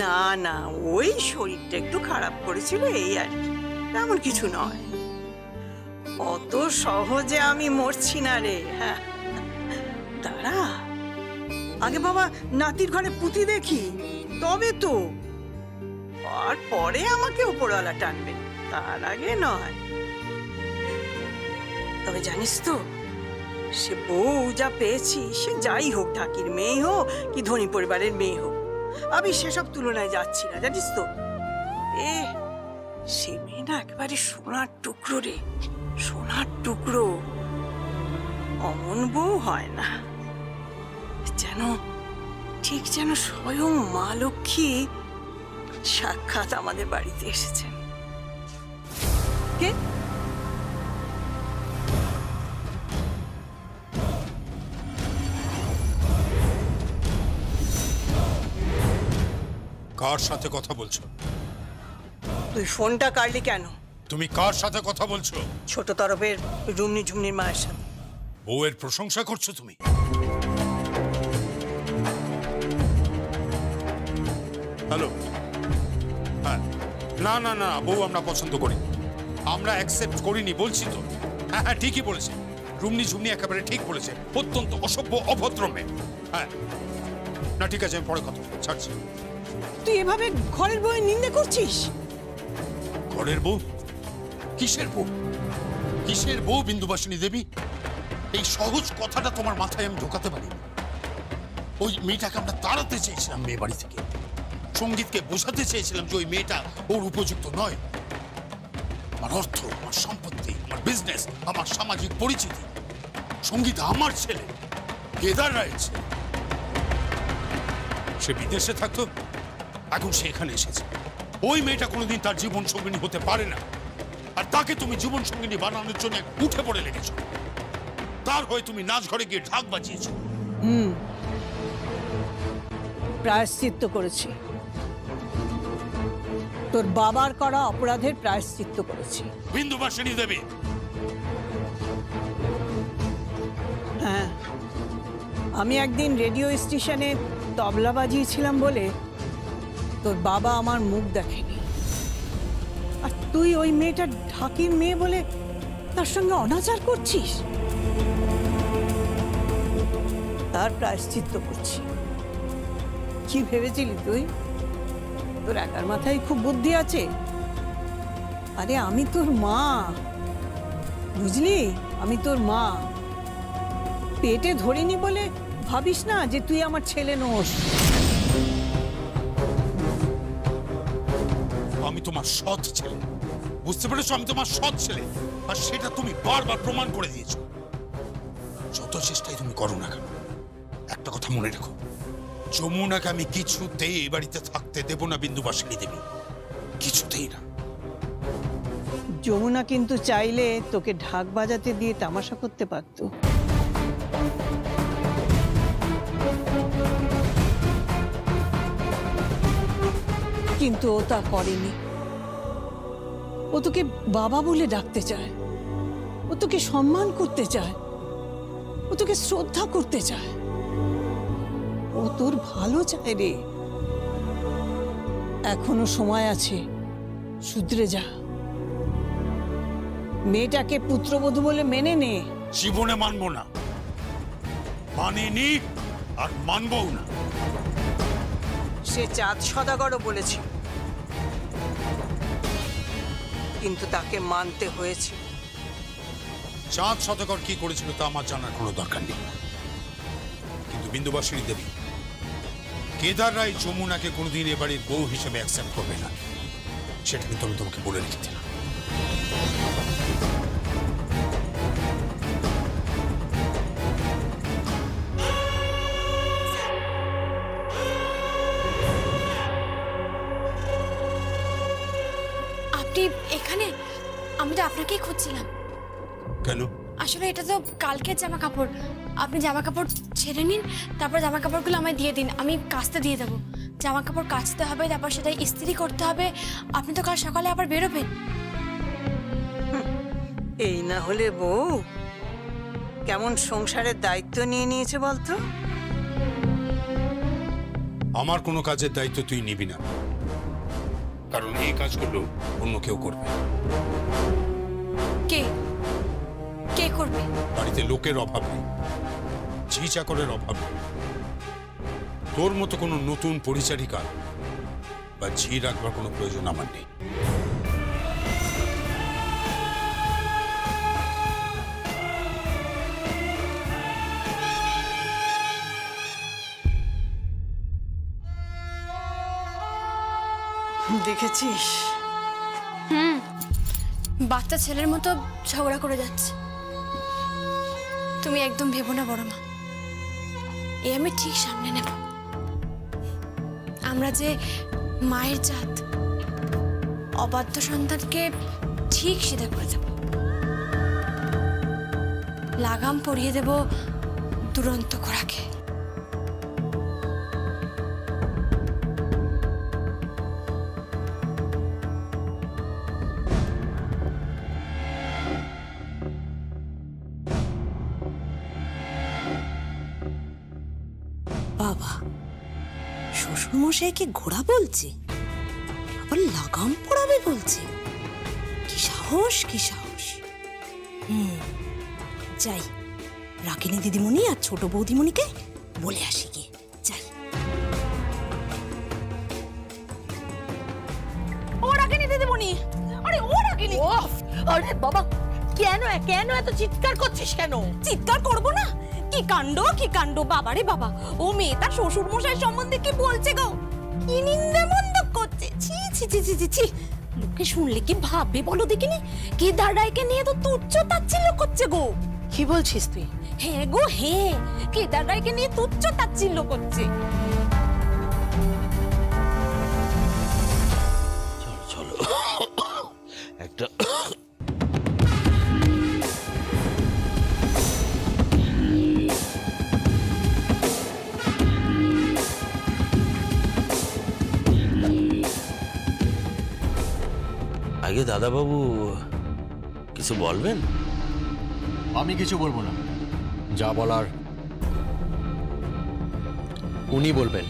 না না, ওই শরীরটা একটু খারাপ করেছিল এই আর কি, তেমন কিছু নয়। অত সহজে আমি মরছি না রে। হ্যাঁ, দাঁড়া, আগে বাবা নাতির ঘরে পুঁতি দেখি, তবে তো। আর পরে আমাকে উপরওয়ালা টানবে, তার আগে নয়। তবে জানিস তো, সে বউ যা পেয়েছি, সে যাই হোক, ঠাকির মেয়ে হোক কি ধনী পরিবারের মেয়ে হোক, আমি সেসব তুলনায় যাচ্ছি না, জানিস তো। সে মেয়ে না একেবারে সোনার টুকরো রে, সোনার টুকরো। অমন বউ হয় না, যেন ঠিক যেন স্বয়ং মা লক্ষ্মী সাক্ষাৎ আমাদের বাড়িতে এসেছেন। কে? কার সাথে কথা বলছো? তুই ফোনটা কাটলি কেন? তুমি কার সাথে কথা বলছো? ছোট তরফের রুমনি ঝুমনির মায়ের সাথে। বউয়ের প্রশংসা করছো তুমি? হ্যালো, হ্যাঁ, না না না, বউ আমরা পছন্দ করি, আমরা অ্যাকসেপ্ট করিনি বলছি তো। হ্যাঁ হ্যাঁ, ঠিকই বলেছে, রুমনি ঝুমনি একেবারে ঠিক বলেছে, অত্যন্ত অসভ্য অভদ্র মেয়ে। হ্যাঁ না, ঠিক আছে, আমি পরে কথা ছাড়ছি। তুই এভাবে ঘরের বউয়ের নিন্দে করছিস? ঘরের বউ? কিসের বউ? কিসের বউ বিন্দুবাসিনী দেবী? এই সহজ কথাটা তোমার মাথায় আমি ঢোকাতে পারি। ওই মেয়েটাকে আমরা তাড়াতে চেয়েছিলাম মেয়ে বাড়ি থেকে, সঙ্গীতকে বোঝাতে চেয়েছিলাম যে ওই মেয়েটা ওর উপযুক্ত নয়। আমার অর্থ, আমার সম্পত্তি, আমার বিজনেস, আমার সামাজিক পরিচিতি, সঙ্গীত আমার ছেলে, কেদার রায়ের ছেলে। সে বিদেশে থাকতো, এখন সে এখানে এসেছে। ওই মেয়েটা কোনোদিন তার জীবন সঙ্গিনী হতে পারে না, আর তাকে তুমি জীবন সঙ্গিনী বানানোর জন্য উঠে পড়ে লেগেছো। তার হয়ে তুমি নাচ ঘরে গিয়ে ঢাক বাজিয়েছো। প্রায়শ্চিত্ত করেছি, তোর বাবার করা অপরাধের প্রায়শ্চিত্ত করেছি। বিন্দুবাসিনী দেবী, হ্যাঁ, আমি একদিন রেডিও স্টেশনে তবলা বাজিয়েছিলাম বলে তোর বাবা আমার মুখ দেখেনি, আর তুই ওই মেয়েটা ঢাকির মেয়ে বলে তার সঙ্গে অনাচার করছিস। তার প্রায়শ্চিত্ত করছি। কি ভেবেছিলি তুই? তোর একার মাথায় খুব বুদ্ধি আছে? আরে আমি তোর মা, বুঝলি? আমি তোর মা। পেটে ধরিনি বলে ভাবিস না যে তুই আমার ছেলে নোস। আমি তোমার সৎ ছেলে, বুঝতে পেরেছো? আমি তোমার সৎ ছেলে, আর সেটা তুমি বারবার প্রমাণ করে দিয়েছো। যত চেষ্টাই তুমি করো না কেন, একটা কথা মনে রেখো, যমুনাকে আমি কিছুতেই এই বাড়িতে থাকতে দেব না বিন্দুবাসিনী দেবী, কিছুতেই না। যমুনা কিন্তু চাইলে তোকে ঢাক বাজাতে দিয়ে তামাশা করতে পারতো, কিন্তু ও তা করেনি। ও তোকে বাবা বলে ডাকতে চায়, ও তোকে সম্মান করতে চায়, ও তোকে শ্রদ্ধা করতে চায়, ও তোর ভালো চায় রে। এখনো সময় আছে, শুধরে যা। মেয়েটাকে পুত্রবধূ বলে মেনে নে। জীবনে মানবো না, মানিনি আর মানবও না। সে চাঁদ সদাগরও বলেছিল, কিন্তু তাকে মানতে হয়েছে। চাঁদ শতকর কি করেছিল তা আমার জানার কোনো দরকার নেই, কিন্তু বিন্দুবাসিনী দেবী, কেদার রায় যমুনাকে কোনোদিন এ বাড়ির বউ হিসেবে অ্যাকসেপ্ট করবে না, সেটা কিন্তু আমি তোমাকে বলে রেখেছিলাম। আপনি এখানে? আমি তো আপনাকেই খুঁজছিলাম। কেন? আসলে এটা তো কালকের জামা কাপড়, আপনি জামা কাপড় ছেড়ে নিন, তারপর জামা কাপড়গুলো আমায় দিয়ে দিন, আমি কাচতে দিয়ে দেবো। জামা কাপড় কাচতে হবে, তারপর সেটাই ইস্ত্রি করতে হবে। আপনি তো কাল সকালে আবার বেরোবেন। এই না হলে বউ কেমন সংসারের দায়িত্ব নিয়ে নিয়েছে বলতো? আমার কোনো কাজের দায়িত্ব তুই নিবি না, কারণ এই কাজগুলো অন্য কেউ করবে। কে কে করবে? বাড়িতে লোকের অভাব নেই, ঝি চাকরের অভাব নেই। তোর মতো কোনো নতুন পরিচারিকা বা ঝি রাখবার কোনো প্রয়োজন আমার নেই। দেখেছিস? বাচ্চা ছেলের মতো ঝগড়া করে যাচ্ছে। তুমি একদম ভেবো না বড় মা, এ আমি ঠিক সামনে নেব। আমরা যে মায়ের জাত, অবাধ্য সন্তানকে ঠিক সিধা করে দেব, লাগাম পরিয়ে দেব দুরন্ত ঘোড়াকে। বাবা, শ্বশুরমশাইকে ঘোড়া বলছে, আবার লাগাম পড়াবে বলছে। কি সাহস, কি সাহস! যাই, রাকিনী দিদিমণি আর ছোট বৌদিমণিকে বলে আসি গিয়ে। যাই। ও রাগিনী দিদিমণি, আরে ও রাগিনী! আরে বাবা, কেন কেন এত চিৎকার করছিস কেন? চিৎকার করব না? কি কাণ্ড, কি কাণ্ড! বাবা রে বাবা, ও মেয়ে তার শ্বশুর মশাই সম্বন্ধে কি বলছে গো? কি নিন্দে মন্দ করছে! ছি ছি ছি ছি ছি ছি! লোকে শুনলে কি ভাববে বলো দেখিনি? কেদার রায়কে নিয়ে তো তুচ্ছ তাচ্ছিল্য করছে গো। কি বলছিস তুই? হ্যাঁ গো হ্যাঁ, কেদার রায়কে নিয়ে তুচ্ছ তাচ্ছিল্য করছে। চলো একটা আগে দাদাবাবু কিছু বলবেন? আমি কিছু বলবো না, যা বলার উনি বলবেন।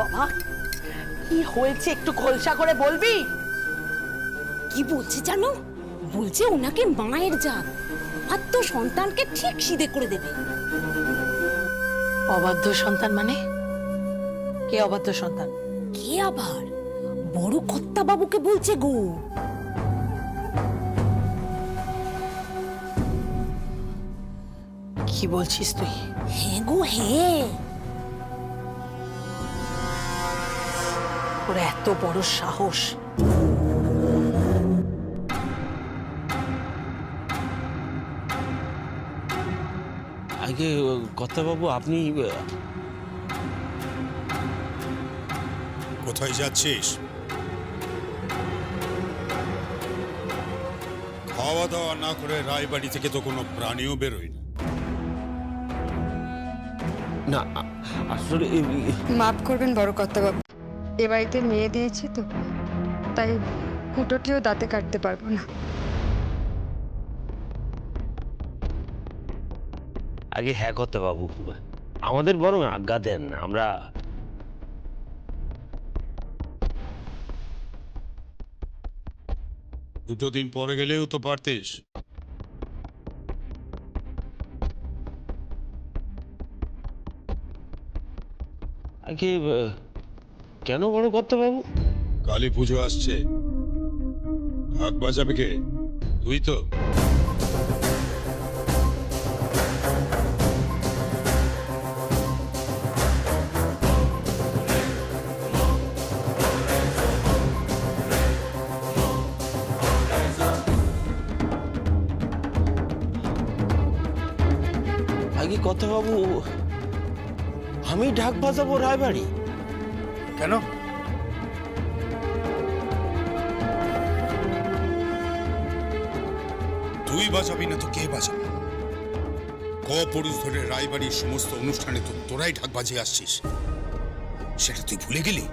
বাবা, কি হয়েছে একটু খোলসা করে বলবি? কি বলছে জানো? বলছে ওনাকে মায়ের জাত, আর তো সন্তানকে ঠিক সিধে করে দেবে। অবাধ্য সন্তান মানে? কে অবাধ্য সন্তান? কে আবার? বড় কর্তা বাবুকে বলছে গো। কি বলছিস তুই? হ্যাঁ গো হ্যাঁ। ওর এত বড় সাহস! আগে কর্তাবাবু আপনি কোথায় যাচ্ছিস? খাওয়া দাওয়া না করে রায়বাড়ি থেকে তো কোনো প্রাণীও বেরোয় না। না আসলে মাফ করবেন বড় কর্তাবাবু, এ বাড়িতে মেয়ে দিয়েছি তো, তাই কুটোটিও দাঁতে কাটতে পারবো না। আগে হ্যাঁ কর্তাবাবু, আমাদের বরং আজ্ঞা দেন, আমরা দুটো দিন পরে গেলেও তো পারতিস। আগে কেন বড় কর্তাবাবু? কালী পুজো আসছে, ঢাক বাজাবে কে? তুই তো আগে কথা বাবু, আমি ঢাক বাজাবো রায়বাড়ি? কেন? তুই বাজাবি না তো কে বাজাবে? পুরুষ ধরে রায়বাড়ির সমস্ত অনুষ্ঠানে তো তোরাই ঢাক বাজিয়ে আসছিস, সেটা তুই ভুলে গেলি?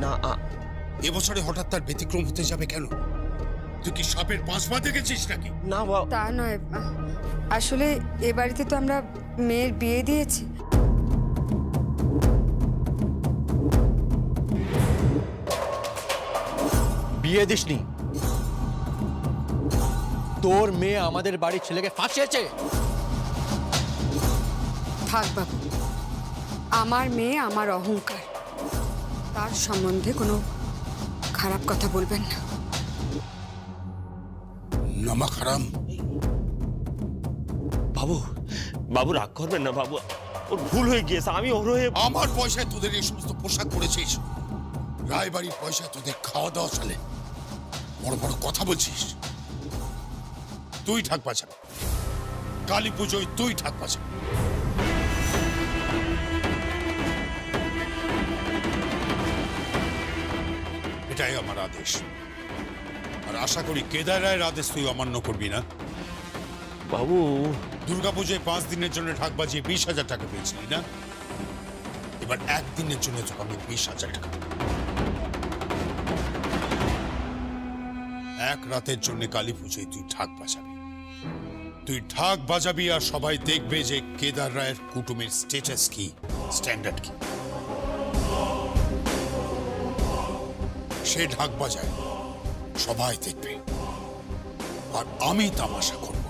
না এবছরে হঠাৎ তার ব্যতিক্রম হতে যাবে কেন? তুই কি সাপের পাঁচ পা দেখেছিস নাকি? না বাবু, তা নয়, আসলে এ বাড়িতে তো আমরা মেয়ের বিয়ে দিয়েছি। বিয়ে দিসনি? তোর মেয়ে আমাদের বাড়ির ছেলেকে ফাঁসিয়েছে। থাক বাবু, আমার মেয়ে আমার অহংকার, তার সম্বন্ধে কোনো খারাপ কথা বলবেন না। নামাক হারাম। বাবু বাবু রাগ করবেন না বাবু, ওর ভুল হয়ে গিয়েছে। আমি ওর হয়ে আমার পয়সায় তোদের এই সমস্ত পোশাক পরেছিস, রায়বাড়ির পয়সায় তোদের খাওয়া দাওয়া চলে, বড় বড় কথা বলছিস। তুই ঢাক বাজাবি, কালী পুজোয় তুই ঢাক বাজাবি। এটাই আমার আদেশ, আর আশা করি কেদার রায়ের আদেশ তুই অমান্য করবি না। বাবু, দুর্গাপুজোয় 5 দিনের জন্য ঢাক বাজিয়ে 20,000 টাকা পেয়েছিলি না? এবার একদিনের জন্য তোকে আমি 20,000 টাকা, এক রাতের জন্য কালী পুজোয় তুই ঢাক বাজাবি। তুই ঢাক বাজাবি আর সবাই দেখবে যে কেদার রায়ের কুটুমের স্ট্যাটাস কি, স্ট্যান্ডার্ড কি। সে ঢাক বাজায়, সবাই দেখবে, আর আমি তামাশা করব,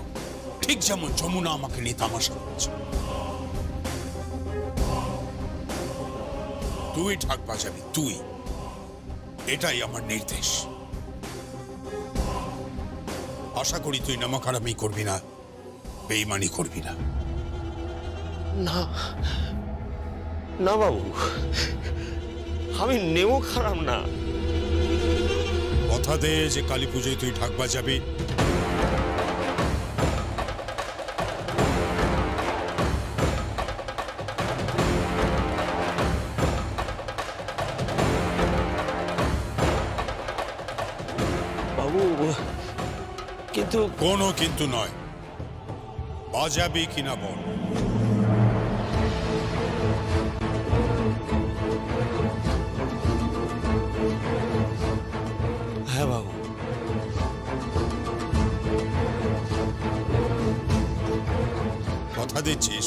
ঠিক যেমন যমুনা আমাকে নিয়ে তামাশা করছে। তুই ঢাক বাজাবি, তুই, এটাই আমার নির্দেশ। আশা করি তুই নামাকারামি করবি না, বেঈমানি করবি না। না না বাবু, আমি নেমো খারাপ না। কথা দে যে কালী পুজোয় তুই ঢাক বাজাবি। বাবু কিন্তু কোনো কিন্তু নয়, বাজাবি কিনা বল। হ্যাঁ বাবু। কথা দিচ্ছিস?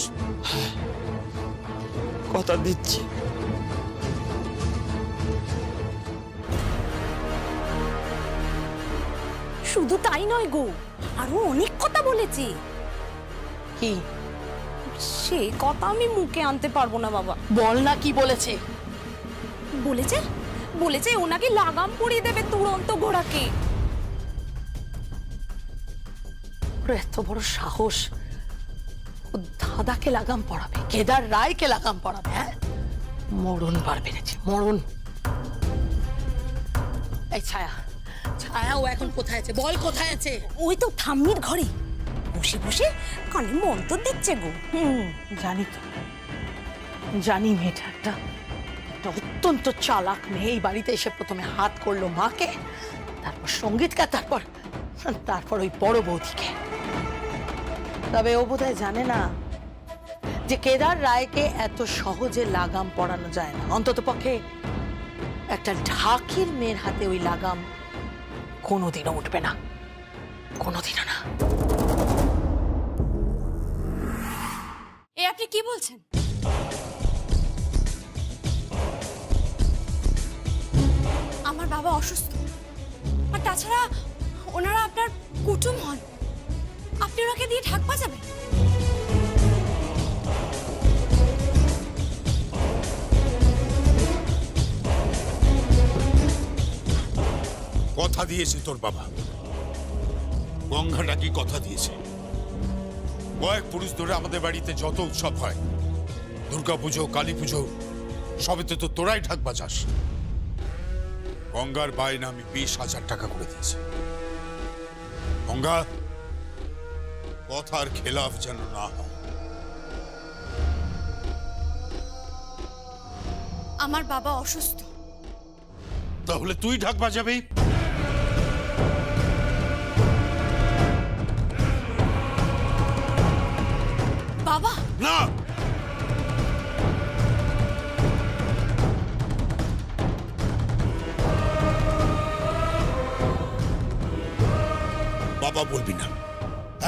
কথা দিচ্ছি। শুধু তাই নয় গো, আরো অনেক কথা বলেছে। কি সে কথা আমি মুখে আনতে পারবো না বাবা। বল না, কি বলেছে? বলেছে বলেছে ওনাকে লাগাম পরিয়ে দেবে তুরন্ত ঘোড়াকে। ওর এত বড় সাহস, ও দাদাকে লাগাম পড়াবে, কেদার রায়কে লাগাম পড়াবে? হ্যাঁ, মরণ বার বেড়েছে, মরণ। এই ছায়া, ছায়া ও এখন কোথায় আছে? বল কোথায় আছে? ওই তো ঠাম্মির ঘরে বসে বসে কানে মন্তর দিচ্ছে গো। জানি তো, জানি মেয়েটা একটা অত্যন্ত চালাক মেয়ে। এই বাড়িতে এসে প্রথমে হাত করলো মাকে, তারপর সঙ্গীতকে, তারপর ওই বড় বৌদিকে। তবে ও বোধহয় জানে না যে কেদার রায়কে এত সহজে লাগাম পরানো যায় না। অন্তত পক্ষে একটা ঢাকির মেয়ের হাতে ওই লাগাম কোনোদিনও উঠবে না, কোনোদিনও না। এ আপনি কি বলছেন? আমার বাবা অসুস্থ, আর তাছাড়া ওনারা আপনার কুটুম হন, আপনি ওনাকে দিয়ে ঢাক বাজাবেন? কথা দিয়েছে তোর বাবা, গঙ্গাটা কি কথা দিয়েছে। কয়েক পুরুষ ধরে আমাদের বাড়িতে যত উৎসব হয়, দুর্গাপুজো, কালী পুজো, সবেতে তো তোরাই ঢাক বাজাস। গঙ্গার বায়না আমি 20,000 টাকা করে দিয়েছি। গঙ্গা, কথার খেলাফ যেন না হয়। আমার বাবা অসুস্থ। তাহলে তুই ঢাক বাজাবি? বাবা, না, বাবা বলবি না,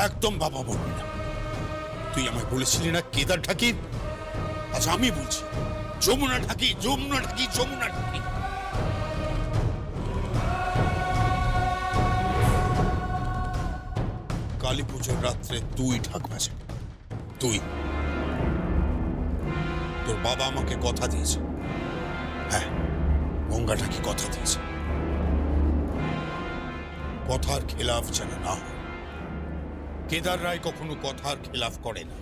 একদম বাবা বলবি না। তুই আমায় বলেছিলি না কেদার ঢাকি, আজ আমি বলছি যমুনা ঢাকি, যমুনা ঢাকি, যমুনা ঢাকি। কালী পুজোর রাত্রে তুই ঢাক বাজাবি, তুই। তোর বাবা আমাকে কথা দিয়েছে, হ্যাঁ, গঙ্গা ঢাকি কথা দিয়েছে, কথার খেলাফ যেন না হয়। কেদার রায় কখনো কথার খেলাফ করে না,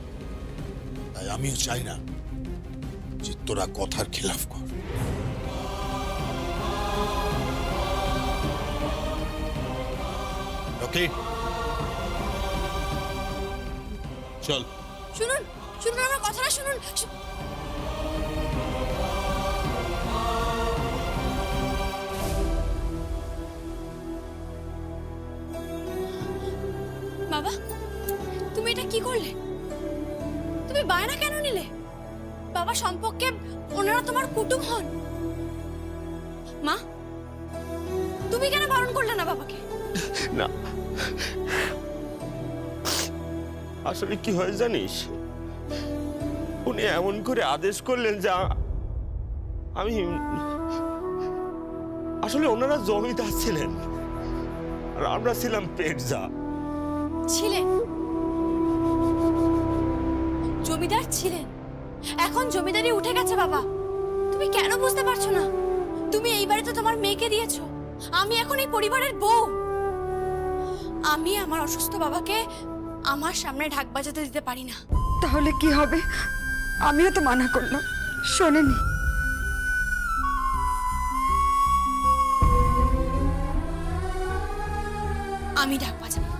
তাই আমিও চাই না যে তোরা কথার খেলাফ কর। ওকে, চল। শুনুন, শুনুন আমার কথাটা শুনুন। বাবা, তুমি এটা কি করলে? তুমি বায়না কেন নিলে? বাবা সম্পর্কে ওনারা তোমার কুটুম হন। মা, তুমি কেন বারণ করলে না বাবাকে? না, আসলে কি হয় জানিস, উনি এমন করে আদেশ করলেন যে আমি আসলে ওনারা জমিদার ছিলেন আর আমরা ছিলাম পেটজা। ছিলেন, জমিদার ছিলেন, এখন জমিদারি উঠে গেছে বাবা। তুমি কেন বুঝতে পারছো না? তুমি এই বাড়িতে তোমার মেয়েকে দিয়েছো, আমি এখন এই পরিবারের বউ। আমি আমার অসুস্থ বাবাকে আমার সামনে ঢাক বাজাতে দিতে পারি না। তাহলে কি হবে? আমিও তো মানা করলাম, শোনেনি। আমি ঢাক বাজাবো।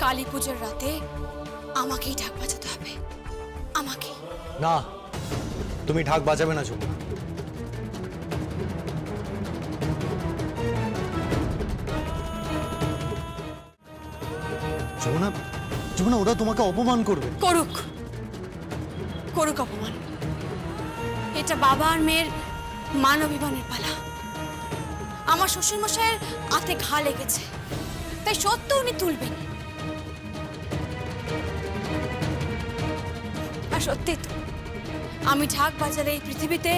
কালী পুজোর রাতে আমাকেই ঢাক বাজাতে হবে, আমাকে। না, তুমি ঢাক বাজাবে না যমুনা। যমুনা, যমুনা, ওরা তোমাকে অপমান করবে। করুক, করুক অপমান। এটা বাবা আর মেয়ের মান অভিমানের পালা। আমার শ্বশুর মশাইয়ের হাতে ঘা লেগেছে, তাই সত্য উনি তুলবেন। আর সত্যি তো, আমি ঢাক বাজালে এই পৃথিবীতে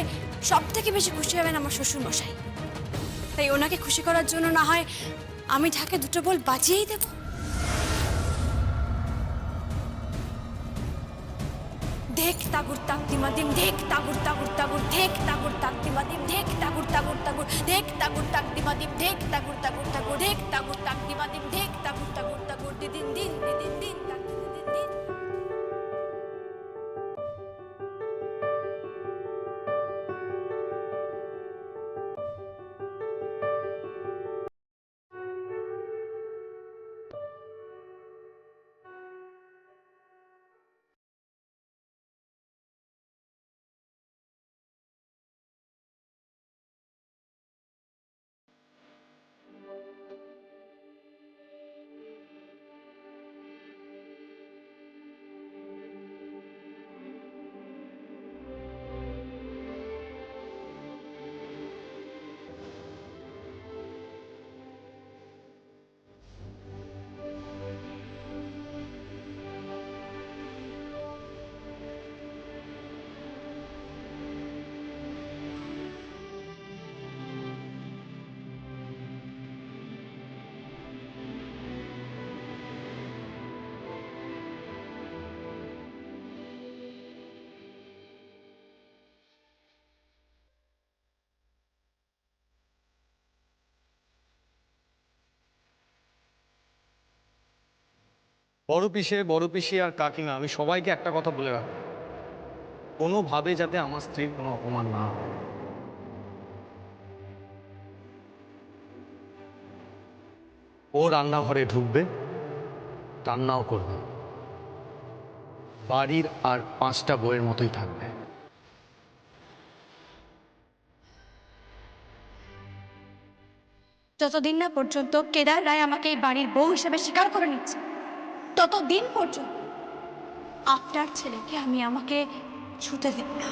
সব থেকে বেশি খুশি হবেন আমার শ্বশুর মশাই। তাই ওনাকে খুশি করার জন্য না হয় আমি ঢাকে দুটো বল বাজিয়েই দেব। ঢেক তাগুর তাকদিমাদিম, ঢেক তাগুর তাগুর তাগুর, ঢেক তাগুর তাকদিমাদিম, ঢেক তাগুর তাগুর তাগুর, ঢেক তাগুর তাকদিমাদিম, ঢেক তাগুর তাগুর তাগুর, ঢেক তাগুর তাকদিমাদিম, ঢেক তাগুর তাগুর তাগুর, দিদিন দিন দিদিন দিন দিদিন দিন। বড় পিসি আর কাকিমা, আমি সবাইকে একটা কথা বলে রাখবো, কোনোভাবে যাতে আমার স্ত্রীর কোনো অপমান না হয়। ও রান্নাঘরে ঢুকবে, রান্নাও করবে, বাড়ির আর 5টা বইয়ের মতোই থাকবে। যতদিন না পর্যন্ত কেদার রায় আমাকে এই বাড়ির বউ হিসেবে স্বীকার করে নিচ্ছে, ততদিন পর্যন্ত আপনার ছেলেকে আমি আমাকে ছুতে দেব না।